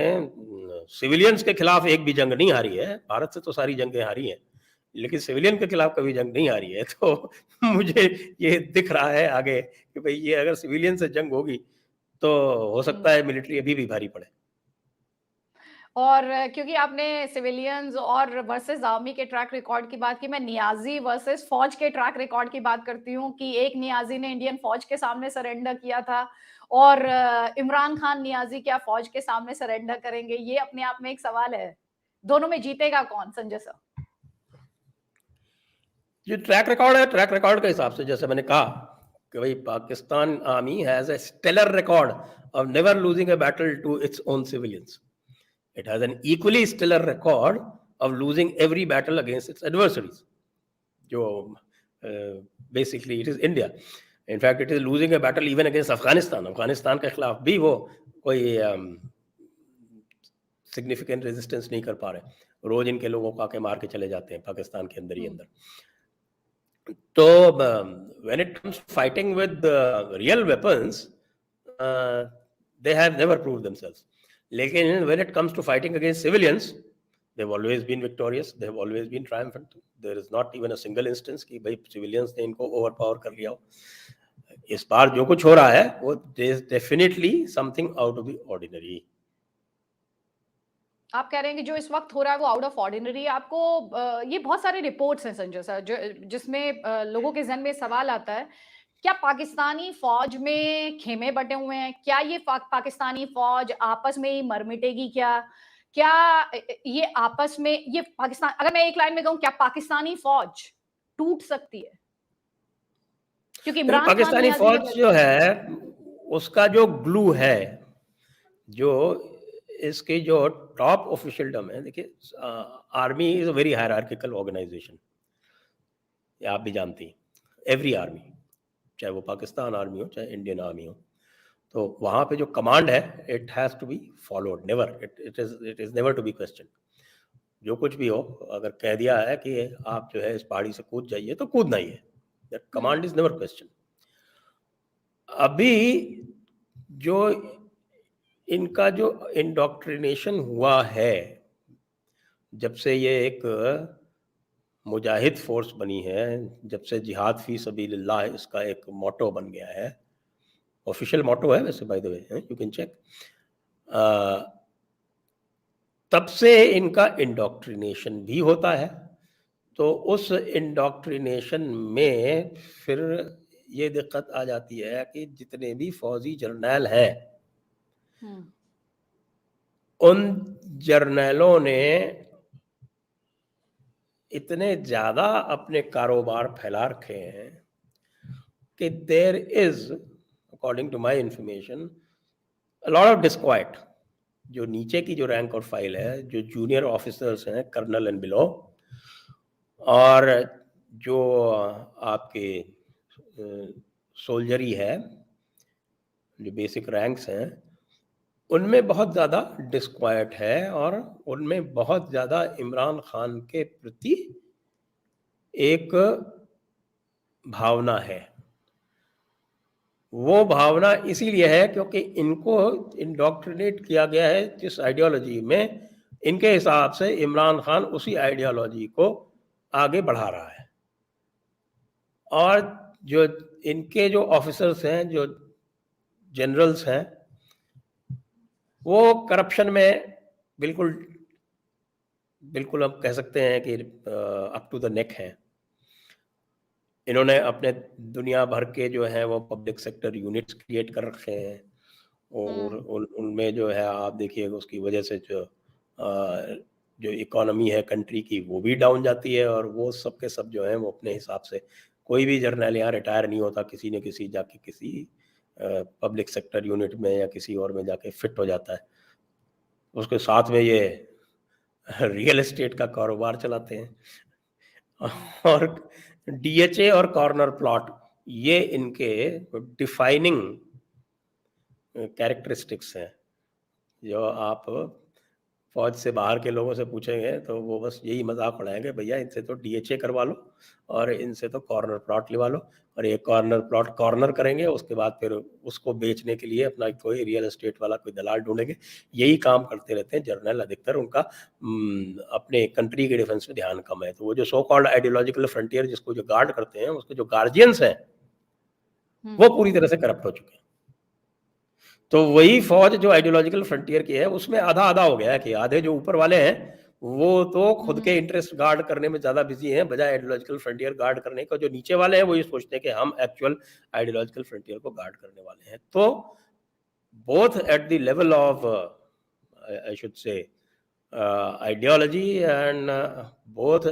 [SPEAKER 2] सिविलियंस के खिलाफ एक भी जंग नहीं हारी है। भारत से तो सारी जंगें हारी हैं, लेकिन सिविलियन के खिलाफ कभी जंग नहीं हारी है। तो मुझे ये दिख रहा है आगे कि भाई ये अगर सिविलियन से जंग होगी तो हो सकता है मिलिट्री अभी भी भारी पड़े।
[SPEAKER 1] और क्योंकि आपने सिविलियंस और वर्सेस आर्मी के ट्रैक रिकॉर्ड की बात की, मैं नियाजी वर्सेस फौज के ट्रैक रिकॉर्ड की बात करती हूँ कि एक नियाजी ने इंडियन फौज के सामने सरेंडर किया था, और इमरान खान नियाजी क्या फौज के सामने सरेंडर करेंगे? ये अपने आप में एक सवाल है। दोनों में जीतेगा कौन, संजय सर?
[SPEAKER 2] जो ट्रैक रिकॉर्ड है, ट्रैक रिकॉर्ड के हिसाब से जैसे मैंने कहा कि भाई Pakistan army has a stellar record of never losing a battle to its own civilians. It has an equally stellar record of losing every battle against its adversaries. जो basically it is India. In fact, it is losing a battle even against Afghanistan. Afghanistan के खिलाफ भी वो कोई significant resistance नहीं कर पा रहे। रोज इनके लोगों को आके मार के चले जाते हैं पाकिस्तान के अंदर ही अंदर। तो when it comes to fighting with real weapons, they have never proved themselves. लेकिन when it comes to fighting against civilians, they've always been victorious, they've always been triumphant. There is not even a single instance कि भाई civilians ने इनको overpower कर लिया हो। इस बार जो कुछ हो रहा है वो is definitely something out of the ordinary.
[SPEAKER 1] आप कह रहे हैं कि जो इस वक्त हो रहा है वो आउट ऑफ ऑर्डिनरी। आपको ये बहुत सारे रिपोर्ट्स हैं संजय सर, जिसमें लोगों के जहन में सवाल आता है, क्या पाकिस्तानी फौज में खेमे बटे हुए हैं? क्या ये पाकिस्तानी फौज आपस में ही मर मिटेगी क्या? क्या ये आपस में ये पाकिस्तान, अगर मैं एक लाइन में कहूं, क्या पाकिस्तानी फौज टूट सकती है? क्योंकि इमरान खान
[SPEAKER 2] पाकिस्तानी
[SPEAKER 1] नियाजी
[SPEAKER 2] फौज जो है उसका जो ग्लू है, जो इसके जो टॉप ऑफिशियलडम है, देखिए army is a very hierarchical organisation, आप भी जानती हैं। एवरी आर्मी, चाहे वो पाकिस्तान आर्मी हो चाहे इंडियन आर्मी हो, तो वहाँ पे जो कमांड है it has to be followed, never it is never to be question. जो कुछ भी हो, अगर कह दिया है कि आप जो है इस पहाड़ी से कूद जाइए तो कूदना ही है, that command is never question. अभी जो इनका जो इंडोक्ट्रिनेशन हुआ है, जब से ये एक मुजाहिद फोर्स बनी है, जब से जिहाद फी सबीलिल्लाह इसका एक मोटो बन गया है, ऑफिशियल मोटो है वैसे, by the way, you can check, तब से इनका इंडोक्ट्रिनेशन भी होता है। तो उस इंडोक्ट्रिनेशन में फिर ये दिक्कत आ जाती है कि जितने भी फौजी जर्नैल हैं, उन जर्नैलों ने इतने ज़्यादा अपने कारोबार फैला रखे हैं कि there is, according to my information, a lot of disquiet. जो नीचे की जो रैंक और फाइल है, जो जूनियर ऑफिसर्स हैं, कर्नल एंड बिलो, और जो आपके सोल्जरी है, जो बेसिक रैंक्स हैं, उनमें बहुत ज़्यादा डिस्क्वाइट है, और उनमें बहुत ज़्यादा इमरान खान के प्रति एक भावना है। वो भावना इसीलिए है क्योंकि इनको इंडोक्ट्रिनेट किया गया है जिस आइडियोलॉजी में, इनके हिसाब से इमरान खान उसी आइडियोलॉजी को आगे बढ़ा रहा है। और जो इनके जो ऑफिसर्स हैं, जो जनरल्स हैं, वो करप्शन में बिल्कुल बिल्कुल हम कह सकते हैं कि अप टू द नेक हैं। इन्होंने अपने दुनिया भर के जो है वो पब्लिक सेक्टर यूनिट्स क्रिएट कर रखे हैं, और उनमें जो है आप देखिएगा उसकी वजह से जो इकोनॉमी है कंट्री की वो भी डाउन जाती है, और वो सब के सब जो है वो अपने हिसाब से, कोई भी जर्नल यहाँ रिटायर नहीं होता, किसी न किसी जाके किसी पब्लिक सेक्टर यूनिट में या किसी और में जाके फिट हो जाता है। उसके साथ में ये रियल एस्टेट का कारोबार चलाते हैं और डीएचए और कॉर्नर प्लॉट ये इनके डिफाइनिंग कैरेक्टरिस्टिक्स हैं। जो आप फौज से बाहर के लोगों से पूछेंगे तो वो बस यही मजाक उड़ाएंगे, भैया इनसे तो डीएचए करवा लो और इनसे तो कॉर्नर प्लॉट लिवा लो, और ये कॉर्नर प्लॉट कॉर्नर करेंगे, उसके बाद फिर उसको बेचने के लिए अपना कोई रियल एस्टेट वाला कोई दलाल ढूंढेंगे। यही काम करते रहते हैं जर्नल अधिकतर। उनका अपने कंट्री के डिफेंस में ध्यान कम है। तो वो जो सो कॉल्ड आइडियोलॉजिकल फ्रंटियर जिसको जो गार्ड करते हैं, उसके जो गार्जियंस हैं वो पूरी तरह से करप्ट हो चुके हैं। तो वही फौज जो आइडियोलॉजिकल फ्रंटियर की है उसमें आधा आधा हो गया है कि आधे जो ऊपर वाले हैं वो तो खुद के इंटरेस्ट गार्ड करने में ज्यादा बिजी हैं बजाय आइडियोलॉजिकल फ्रंटियर गार्ड करने का। जो नीचे वाले हैं वो ये सोचते हैं कि हम एक्चुअल आइडियोलॉजिकल फ्रंटियर को गार्ड करने वाले हैं। तो both at the level of I should say ideology and both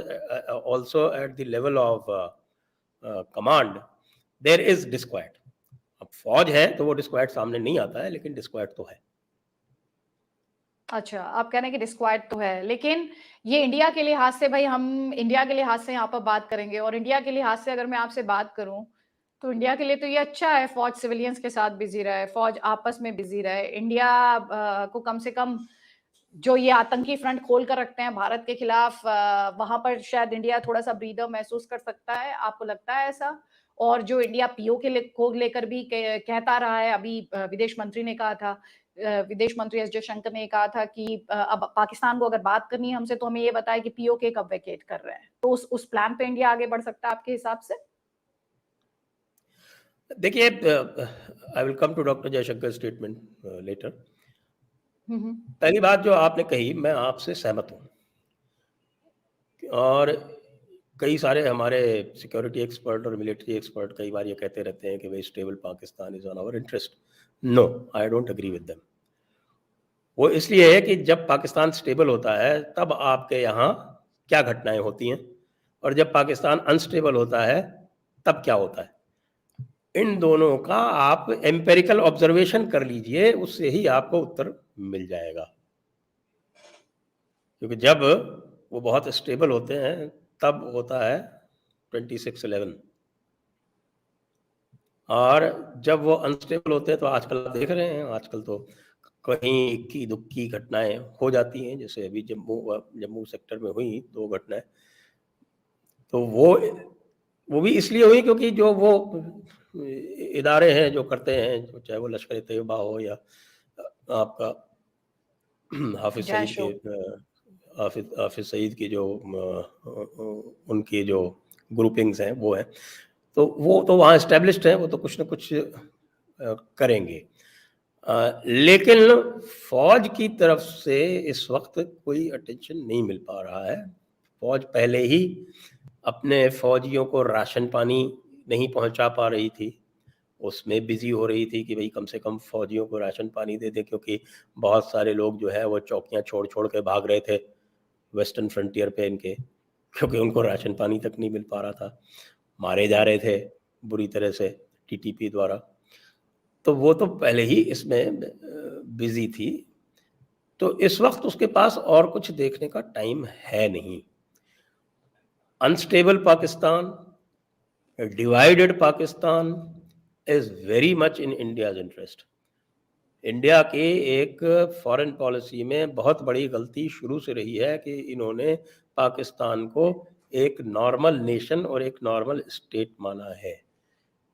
[SPEAKER 2] also at the level of command there is disquiet. अब फौज है तो वो डिस्क्वाइट सामने नहीं आता है, लेकिन डिस्क्वाइट तो है।
[SPEAKER 1] अच्छा, आप कह रहे हैं कि डिस्क्वाइट तो है, लेकिन ये इंडिया के लिहाज से, भाई हम इंडिया के लिहाज से यहाँ पर बात करेंगे, और इंडिया के लिहाज से अगर मैं आपसे बात करूँ, तो इंडिया के लिए तो ये अच्छा है, फौज सिविलियंस के साथ बिजी रहे, फौज आपस में बिजी रहे। इंडिया को कम से कम जो ये आतंकी फ्रंट खोल कर रखते हैं भारत के खिलाफ, वहां पर शायद इंडिया थोड़ा सा ब्रीदर महसूस कर सकता है। आपको लगता है ऐसा? और जो इंडिया पीओ को लेकर भी कहता रहा है, अभी विदेश मंत्री ने कहा था, विदेश मंत्री एस जयशंकर ने कहा था कि अब पाकिस्तान को अगर बात करनी है हमसे तो हमें ये बताए कि पीओ के कब वेकेट कर रहे हैं। तो उस प्लान पे इंडिया आगे बढ़ सकता है आपके हिसाब से?
[SPEAKER 2] देखिए, I will come to doctor Jaishankar statement later. पहली बात जो आपने कही, मैं आपसे सहमत हूँ, और कई सारे हमारे सिक्योरिटी एक्सपर्ट और मिलिट्री एक्सपर्ट कई बार ये कहते रहते हैं कि भाई stable Pakistan is on our interest. No, I don't agree with them. वो इसलिए है कि जब पाकिस्तान स्टेबल होता है तब आपके यहाँ क्या घटनाएं होती हैं, और जब पाकिस्तान अनस्टेबल होता है तब क्या होता है। इन दोनों का आप एम्पेरिकल ऑब्जर्वेशन कर लीजिए, उससे ही आपको उत्तर मिल जाएगा। क्योंकि जब वो बहुत स्टेबल होते हैं तब होता है 26/11, और जब वो अनस्टेबल होते हैं तो आजकल आप देख रहे हैं, आजकल तो कहीं इक्की दुक्की घटनाएं हो जाती हैं, जैसे अभी जम्मू सेक्टर में हुई 2 घटनाएं। तो वो भी इसलिए हुई क्योंकि जो वो इदारे हैं जो करते हैं, चाहे वो लश्कर तैयबा हो या आपका हाफिज सईद के
[SPEAKER 1] जय
[SPEAKER 2] हाफिज सईद की जो उनकी जो ग्रुपिंग्स हैं वो हैं, तो वो तो वहाँ एस्टेब्लिश्ड हैं, वो तो कुछ ना कुछ करेंगे। लेकिन फौज की तरफ से इस वक्त कोई अटेंशन नहीं मिल पा रहा है। फौज पहले ही अपने फौजियों को राशन पानी नहीं पहुंचा पा रही थी, उसमें बिजी हो रही थी कि भाई कम से कम फौजियों को राशन पानी दे दे, क्योंकि बहुत सारे लोग जो है वो चौकियां छोड़ छोड़ के भाग रहे थे वेस्टर्न फ्रंटियर पे इनके, क्योंकि उनको राशन पानी तक नहीं मिल पा रहा था, मारे जा रहे थे बुरी तरह से टीटीपी द्वारा। तो वो तो पहले ही इसमें बिजी थी। तो इस वक्त उसके पास और कुछ देखने का टाइम है नहीं। Unstable Pakistan, divided Pakistan is very much in India's interest. India की एक फॉरेन पॉलिसी में बहुत बड़ी गलती शुरू से रही है कि इन्होंने पाकिस्तान को एक नॉर्मल नेशन और एक नॉर्मल स्टेट माना है।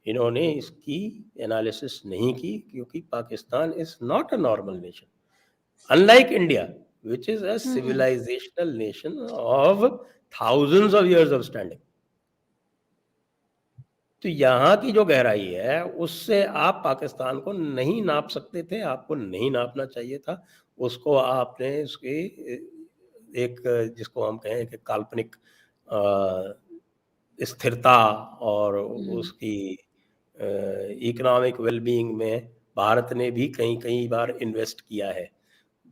[SPEAKER 2] इन्होंने इसकी एनालिसिस नहीं की, क्योंकि Pakistan is not a normal nation, unlike India which is a civilisational nation of thousands of years of standing. तो यहाँ की जो गहराई है उससे आप पाकिस्तान को नहीं नाप सकते थे, आपको नहीं नापना चाहिए था उसको। आपने उसकी एक, जिसको हम कहें कि काल्पनिक स्थिरता और उसकी इकोनॉमिक वेलबीइंग में भारत ने भी कई कई बार इन्वेस्ट किया है।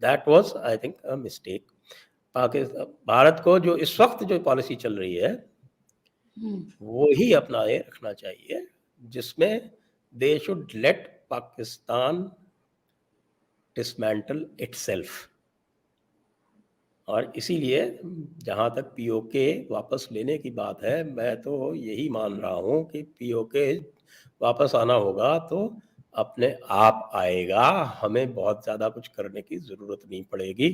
[SPEAKER 2] That was I think a mistake. Pakistan, Bharat को जो इस वक्त जो पॉलिसी चल रही है वो ही अपनाए रखना चाहिए, जिसमें they should let Pakistan dismantle itself. और इसीलिए जहाँ तक पीओके वापस लेने की बात है, मैं तो यही मान रहा हूँ कि पीओके वापस आना होगा तो अपने आप आएगा, हमें बहुत ज़्यादा कुछ करने की ज़रूरत नहीं पड़ेगी।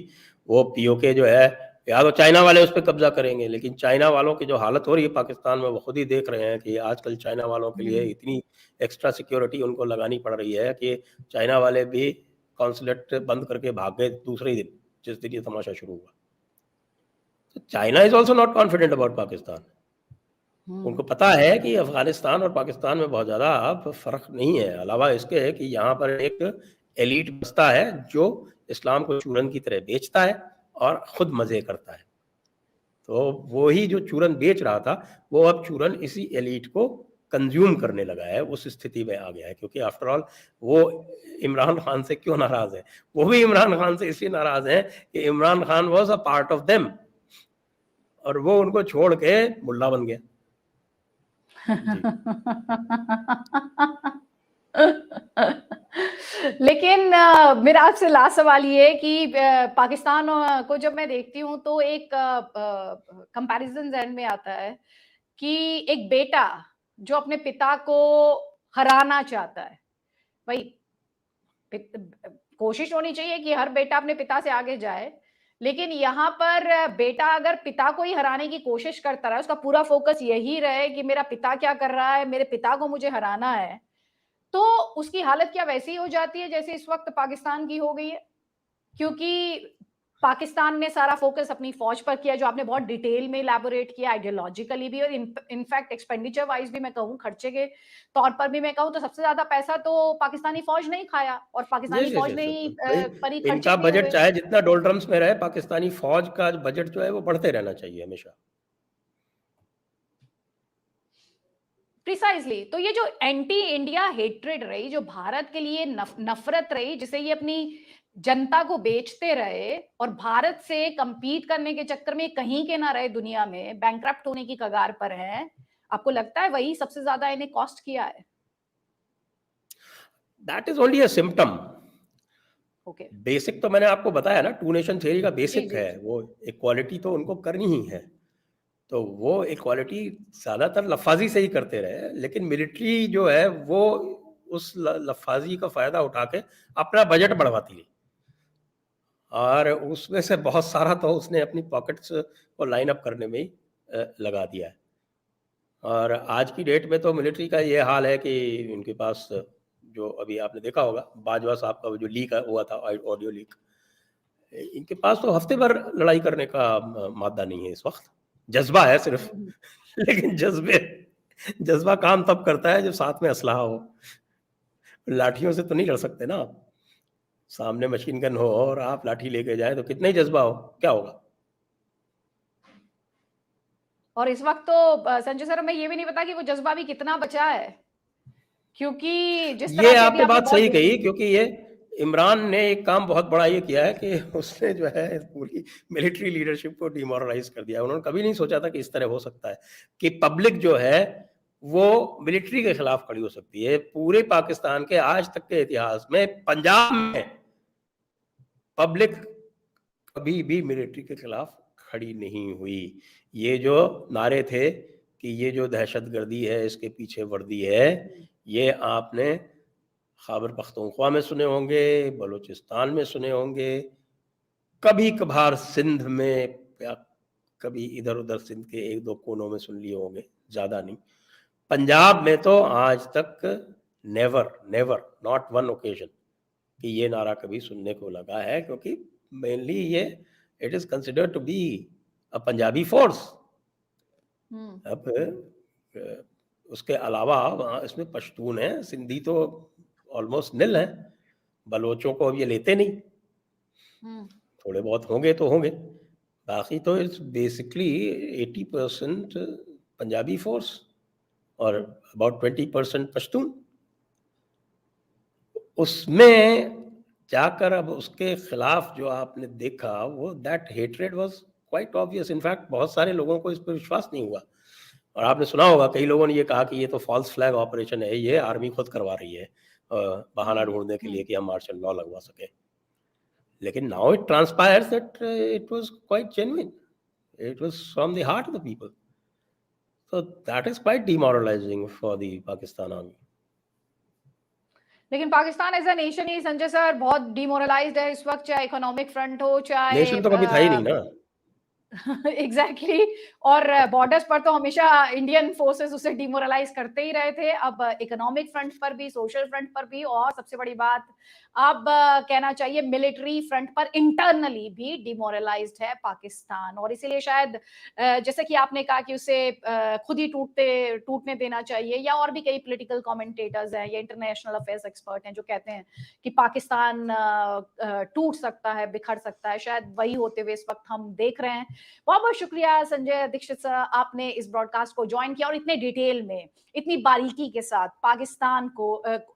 [SPEAKER 2] वो पीओके जो है, या तो चाइना वाले उस पर कब्जा करेंगे, लेकिन चाइना वालों की जो हालत हो रही है पाकिस्तान में, वो खुद ही देख रहे हैं कि आजकल चाइना वालों के लिए इतनी एक्स्ट्रा सिक्योरिटी उनको लगानी पड़ रही है कि चाइना वाले भी कॉन्सुलेट बंद करके भाग गए दूसरे ही दिन, जिस दिन ये तमाशा शुरू हुआ। तो China is also not confident about Pakistan. उनको पता है कि अफगानिस्तान और पाकिस्तान में बहुत ज़्यादा अब फर्क नहीं है, अलावा इसके कि यहाँ पर एक एलीट बसता है जो इस्लाम को चूरन की तरह बेचता है और खुद मज़े करता है। तो वो ही जो चूरन बेच रहा था, वो अब चूरन इसी एलीट को कंज्यूम करने लगा है, उस स्थिति में आ गया है। क्योंकि आफ्टर ऑल वो इमरान खान से क्यों नाराज है? वो भी इमरान खान से इसलिए नाराज है कि Imran Khan was a part of them और वो उनको छोड़ के मुल्ला बन गया। जी।
[SPEAKER 1] लेकिन मेरा आपसे लास्ट सवाल ये है कि पाकिस्तान को जब मैं देखती हूँ तो एक कंपैरिजन ज़हन में आता है कि एक बेटा जो अपने पिता को हराना चाहता है, भाई कोशिश होनी चाहिए कि हर बेटा अपने पिता से आगे जाए, लेकिन यहाँ पर बेटा अगर पिता को ही हराने की कोशिश करता रहा, उसका पूरा फोकस यही रहे कि मेरा पिता क्या कर रहा है, मेरे पिता को मुझे हराना है, तो उसकी हालत क्या वैसी हो जाती है जैसे इस वक्त पाकिस्तान की हो गई है? क्योंकि पाकिस्तान ने सारा फोकस अपनी फौज पर किया, जो आपने बहुत डिटेल में इलैबोरेट किया, आइडियोलॉजिकली भी और इनफैक्ट एक्सपेंडिचर वाइज भी मैं कहूँ, खर्चे के तौर पर भी मैं कहूँ तो सबसे ज्यादा पैसा तो पाकिस्तानी फौज ने ही खाया और पाकिस्तानी
[SPEAKER 2] यस यस
[SPEAKER 1] फौज ने
[SPEAKER 2] यस
[SPEAKER 1] ही
[SPEAKER 2] भाई,
[SPEAKER 1] पर ही खर्चे
[SPEAKER 2] इनका
[SPEAKER 1] किए
[SPEAKER 2] बजट
[SPEAKER 1] हुए।
[SPEAKER 2] चाहे जितना डोल्ड्रम्स में रहे, पाकिस्तानी फौज का बजट जो है वो बढ़ते रहना चाहिए हमेशा।
[SPEAKER 1] प्रिसाइजली, तो ये जो एंटी इंडिया हेट्रेड रही, जो भारत के लिए नफरत रही, जिसे ये अपनी जनता को बेचते रहे और भारत से compete करने के चक्कर में कहीं के ना रहे, दुनिया में बैंकरप्ट होने की कगार पर हैं, आपको लगता है वही सबसे ज्यादा इन्हें कॉस्ट किया है?
[SPEAKER 2] That is only a symptom.
[SPEAKER 1] Okay.
[SPEAKER 2] Basic तो मैंने आपको बताया ना, टू नेशन थ्योरी का
[SPEAKER 1] जी
[SPEAKER 2] बेसिक
[SPEAKER 1] जी
[SPEAKER 2] है, वो इक्वालिटी तो उनको करनी ही है। तो वो इक्वालिटी ज़्यादातर लफाजी से ही करते रहे, लेकिन मिलिट्री जो है वो उस लफाजी का फ़ायदा उठा के अपना बजट बढ़वाती रही, और उसमें से बहुत सारा तो उसने अपनी पॉकेट्स को लाइन अप करने में ही लगा दिया है। और आज की डेट में तो मिलिट्री का ये हाल है कि इनके पास, जो अभी आपने देखा होगा बाजवा साहब का वो जो लीक हुआ था, ऑडियो लीक, इनके पास तो हफ्ते भर लड़ाई करने का मादा नहीं है इस वक्त, जज्बा है सिर्फ। लेकिन जज्बा काम तब करता है जब साथ में असलहा हो। लाठियों से तो नहीं लड़ सकते ना आप, सामने मशीन गन हो और आप लाठी लेके जाए तो कितना ही जज्बा हो, क्या होगा?
[SPEAKER 1] और इस वक्त तो संजय सर, हमें ये भी नहीं पता कि वो जज्बा भी कितना बचा है, क्योंकि जिस
[SPEAKER 2] ये
[SPEAKER 1] तरह से अभी
[SPEAKER 2] आपने
[SPEAKER 1] आपने
[SPEAKER 2] बात
[SPEAKER 1] बहुत
[SPEAKER 2] सही कही, क्योंकि ये इमरान ने एक काम बहुत बड़ा ये किया है कि उसने जो है पूरी मिलिट्री लीडरशिप को डिमोरलाइज कर दिया। उन्होंने कभी नहीं सोचा था कि इस तरह हो सकता है कि पब्लिक जो है वो मिलिट्री के खिलाफ खड़ी हो सकती है। पूरे पाकिस्तान के आज तक के इतिहास में पंजाब में पब्लिक कभी भी मिलिट्री के खिलाफ खड़ी नहीं हुई। ये जो नारे थे कि ये जो दहशतगर्दी है इसके पीछे वर्दी है, ये आपने खैबर पख्तूनख्वा में सुने होंगे, बलूचिस्तान में सुने होंगे, कभी कभार सिंध में, या कभी इधर उधर सिंध के एक दो कोनों में सुन लिए होंगे, ज़्यादा नहीं। पंजाब में तो आज तक never never, not one occasion कि ये नारा कभी सुनने को लगा है, क्योंकि मेनली ये it is considered to be a Punjabi force. अब उसके अलावा वहाँ इसमें पश्तून है, सिंधी तो ऑलमोस्ट निल है, बलोचों को अब ये लेते नहीं, थोड़े बहुत होंगे तो होंगे, बाकी तो इट्स बेसिकली 80% पंजाबी फोर्स और अबाउट 20% पश्तून। उसमें जाकर अब उसके खिलाफ जो आपने देखा, वो that hatred was quite obvious. In fact बहुत सारे लोगों को इस पर विश्वास नहीं हुआ, और आपने सुना होगा कई लोगों ने ये कहा कि ये तो फॉल्स फ्लैग ऑपरेशन है, ये आर्मी खुद करवा रही है बहाना ढूंढने के लिए कि हम मार्शल लॉ लगवा सके। लेकिन now it transpires that it was quite genuine, it was from the heart of the people, so that is quite demoralizing for the Pakistan army.
[SPEAKER 1] लेकिन पाकिस्तान एज अ नेशन ही संजय सर बहुत demoralised है इस वक्त, चाहे इकोनॉमिक फ्रंट हो, चाहे
[SPEAKER 2] nation तो कभी था ही नहीं ना।
[SPEAKER 1] एग्जैक्टली और बॉर्डर्स पर तो हमेशा इंडियन फोर्सेस उसे डिमोरलाइज करते ही रहे थे। अब इकोनॉमिक फ्रंट पर भी, सोशल फ्रंट पर भी, और सबसे बड़ी बात अब कहना चाहिए मिलिट्री फ्रंट पर इंटरनली भी डिमोरलाइज्ड है पाकिस्तान। और इसीलिए शायद जैसे कि आपने कहा कि उसे खुद ही टूटने देना चाहिए, या और भी कई पॉलिटिकल कमेंटेटर्स हैं या इंटरनेशनल अफेयर्स एक्सपर्ट हैं जो कहते हैं कि पाकिस्तान टूट सकता है, बिखर सकता है, शायद वही होते हुए इस वक्त हम देख रहे हैं। बहुत बहुत शुक्रिया संजय दीक्षित सर, आपने इस ब्रॉडकास्ट को ज्वाइन किया और इतने डिटेल में, इतनी बारीकी के साथ पाकिस्तान को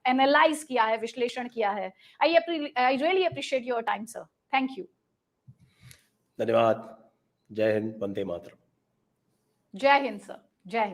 [SPEAKER 1] एनालाइज किया है, विश्लेषण किया है। I really appreciate your time sir, thank you.
[SPEAKER 2] धन्यवाद। जय हिंद, वंदे मातरम।
[SPEAKER 1] जय हिंद सर, जय हिंद।